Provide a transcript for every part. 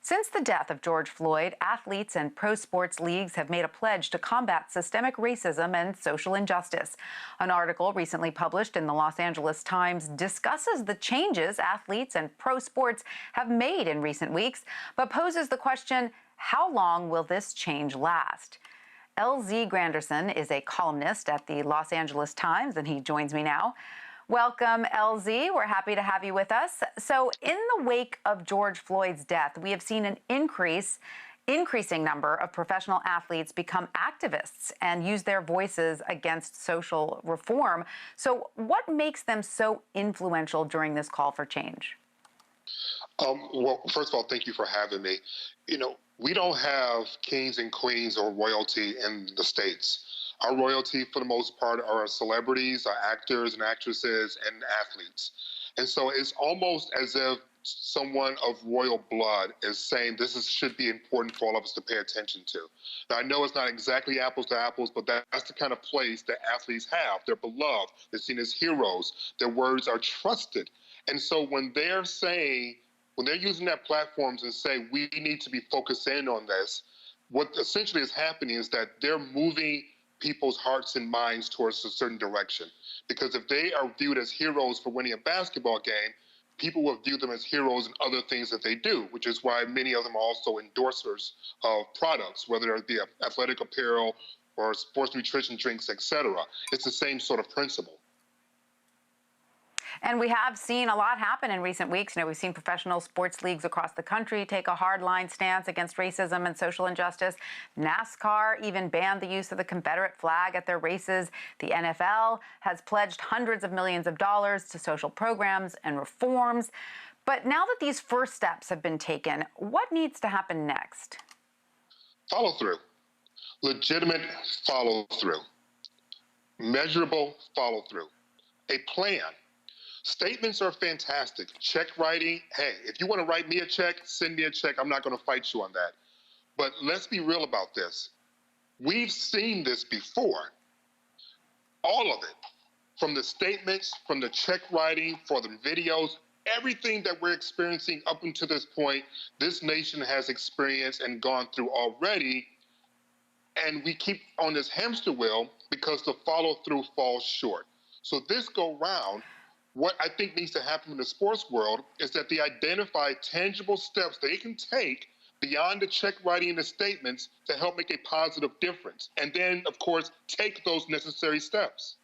Since the death of George Floyd, athletes and pro sports leagues have made a pledge to combat systemic racism and social injustice. An article recently published in the Los Angeles Times discusses the changes athletes and pro sports have made in recent weeks, but poses the question, how long will this change last? LZ Granderson is a columnist at the Los Angeles Times, and he joins me now. Welcome, LZ. We're happy to have you with us. So in the wake of George Floyd's death, we have seen an increasing number of professional athletes become activists and use their voices against social reform. So what makes them so influential during this call for change? Well, first of all, thank you for having me. We don't have kings and queens or royalty in the States. Our royalty, for the most part, are celebrities, are actors and actresses, and athletes. And so it's almost as if someone of royal blood is saying should be important for all of us to pay attention to. Now, I know it's not exactly apples to apples, but that's the kind of place that athletes have. They're beloved. They're seen as heroes. Their words are trusted. And so when they're using their platforms and say, we need to be focused in on this, what essentially is happening is that they're moving people's hearts and minds towards a certain direction. Because if they are viewed as heroes for winning a basketball game, people will view them as heroes in other things that they do, which is why many of them are also endorsers of products, whether it be athletic apparel or sports nutrition drinks, etc. It's the same sort of principle. And we have seen a lot happen in recent weeks. We've seen professional sports leagues across the country take a hardline stance against racism and social injustice. NASCAR even banned the use of the Confederate flag at their races. The NFL has pledged hundreds of millions of dollars to social programs and reforms. But now that these first steps have been taken, what needs to happen next? Follow through. Legitimate follow through. Measurable follow through. A plan. Statements are fantastic. Check writing, hey, if you want to write me a check, send me a check. I'm not going to fight you on that. But let's be real about this. We've seen this before. All of it. From the statements, from the check writing, for the videos, everything that we're experiencing up until this point, this nation has experienced and gone through already. And we keep on this hamster wheel because the follow through falls short. So this go round, what I think needs to happen in the sports world is that they identify tangible steps they can take beyond the check writing and the statements to help make a positive difference. And then, of course, take those necessary steps.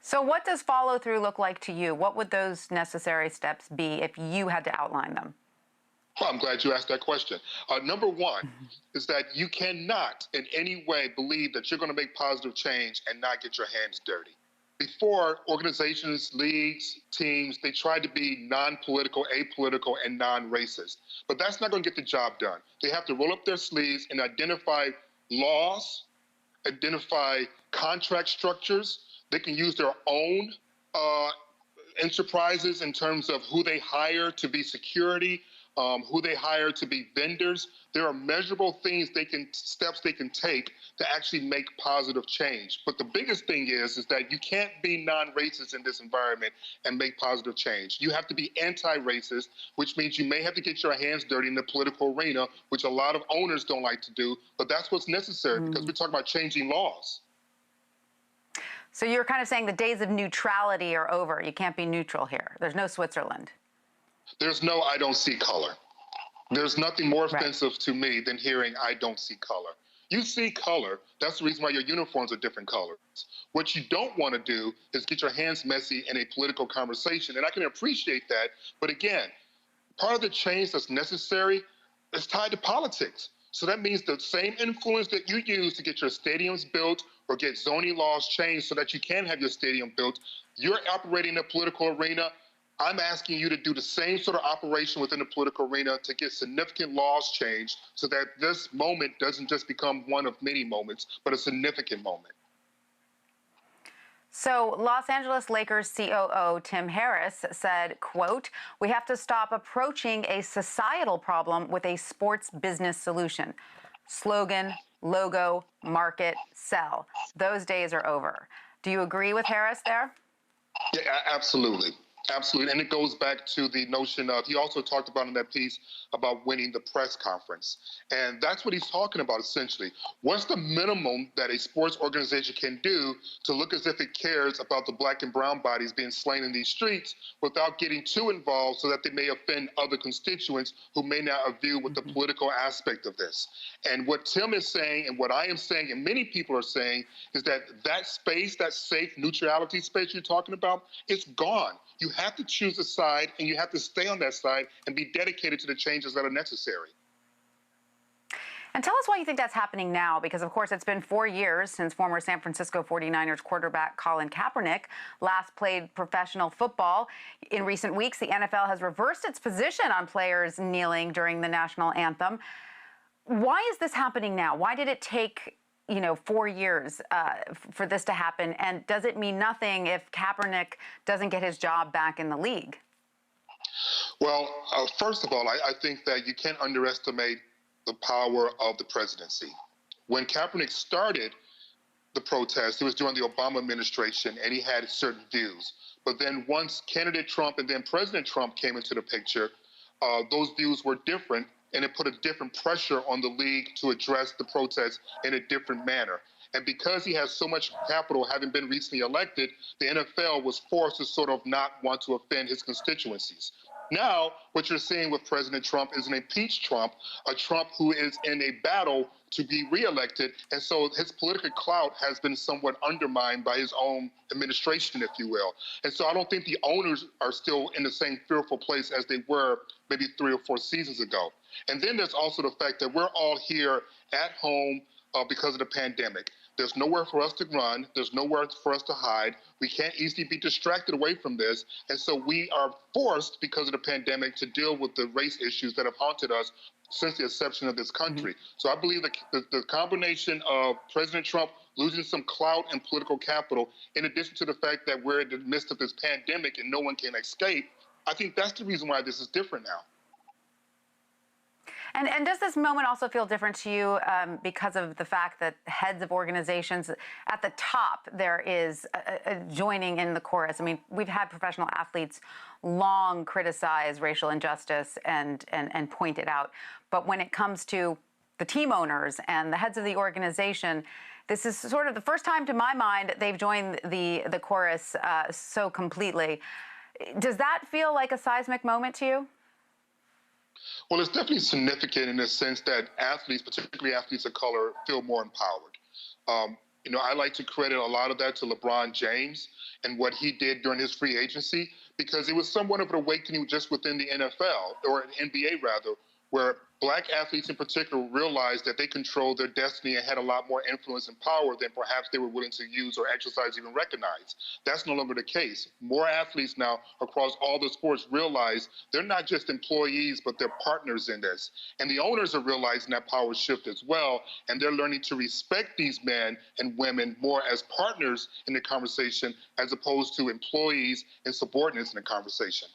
So what does follow through look like to you? What would those necessary steps be if you had to outline them? Well, I'm glad you asked that question. Number one is that you cannot in any way believe that you're going to make positive change and not get your hands dirty. Before, organizations, leagues, teams, they tried to be non-political, apolitical, and non-racist. But that's not going to get the job done. They have to roll up their sleeves and identify laws, identify contract structures. They can use their own enterprises in terms of who they hire to be security, who they hire to be vendors. There are measurable steps they can take to actually make positive change. But the biggest thing is that you can't be non-racist in this environment and make positive change. You have to be anti-racist, which means you may have to get your hands dirty in the political arena, which a lot of owners don't like to do, but that's what's necessary because we're talking about changing laws. So you're kind of saying the days of neutrality are over. You can't be neutral here. There's no Switzerland. There's no I don't see color. There's nothing more offensive to me than hearing I don't see color. You see color. That's the reason why your uniforms are different colors. What you don't want to do is get your hands messy in a political conversation. And I can appreciate that. But again, part of the change that's necessary is tied to politics. So that means the same influence that you use to get your stadiums built or get zoning laws changed so that you can have your stadium built, you're operating in a political arena. I'm asking you to do the same sort of operation within the political arena to get significant laws changed so that this moment doesn't just become one of many moments, but a significant moment. So Los Angeles Lakers COO Tim Harris said, quote, "We have to stop approaching a societal problem with a sports business solution. Slogan, logo, market, sell. Those days are over." Do you agree with Harris there? Yeah, absolutely. Absolutely. And it goes back to the notion of, he also talked about in that piece about winning the press conference. And that's what he's talking about essentially. What's the minimum that a sports organization can do to look as if it cares about the black and brown bodies being slain in these streets without getting too involved so that they may offend other constituents who may not agree with the political aspect of this? And what Tim is saying and what I am saying and many people are saying is that that space, that safe neutrality space you're talking about, it's gone. You have to choose a side, and you have to stay on that side and be dedicated to the changes that are necessary. And tell us why you think that's happening now, because, of course, it's been 4 years since former San Francisco 49ers quarterback Colin Kaepernick last played professional football. In recent weeks, the NFL has reversed its position on players kneeling during the national anthem. Why is this happening now? Why did it take 4 years for this to happen? And does it mean nothing if Kaepernick doesn't get his job back in the league? Well, first of all, I think that you can't underestimate the power of the presidency. When Kaepernick started the protest, it was during the Obama administration, and he had certain views. But then once candidate Trump and then President Trump came into the picture, those views were different, and it put a different pressure on the league to address the protests in a different manner. And because he has so much capital, having been recently elected, the NFL was forced to sort of not want to offend his constituencies. Now, what you're seeing with President Trump is an impeached Trump, a Trump who is in a battle to be reelected. And so his political clout has been somewhat undermined by his own administration, if you will. And so I don't think the owners are still in the same fearful place as they were maybe 3 or 4 seasons ago. And then there's also the fact that we're all here at home because of the pandemic. There's nowhere for us to run. There's nowhere for us to hide. We can't easily be distracted away from this. And so we are forced, because of the pandemic, to deal with the race issues that have haunted us since the inception of this country. So I believe the combination of President Trump losing some clout and political capital, in addition to the fact that we're in the midst of this pandemic and no one can escape, I think that's the reason why this is different now. And does this moment also feel different to you because of the fact that heads of organizations at the top, there is a joining in the chorus? I mean, we've had professional athletes long criticize racial injustice and point it out. But when it comes to the team owners and the heads of the organization, this is sort of the first time, to my mind, they've joined the chorus so completely. Does that feel like a seismic moment to you? Well, it's definitely significant in the sense that athletes, particularly athletes of color, feel more empowered. I like to credit a lot of that to LeBron James and what he did during his free agency, because it was somewhat of an awakening just within the NFL, or NBA rather, where black athletes in particular realized that they controlled their destiny and had a lot more influence and power than perhaps they were willing to use or exercise, even recognize. That's no longer the case. More athletes now across all the sports realize they're not just employees, but they're partners in this. And the owners are realizing that power shift as well, and they're learning to respect these men and women more as partners in the conversation as opposed to employees and subordinates in the conversation.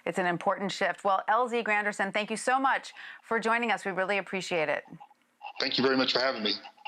It's an important shift. Well, LZ Granderson, thank you so much for joining us. We really appreciate it. Thank you very much for having me.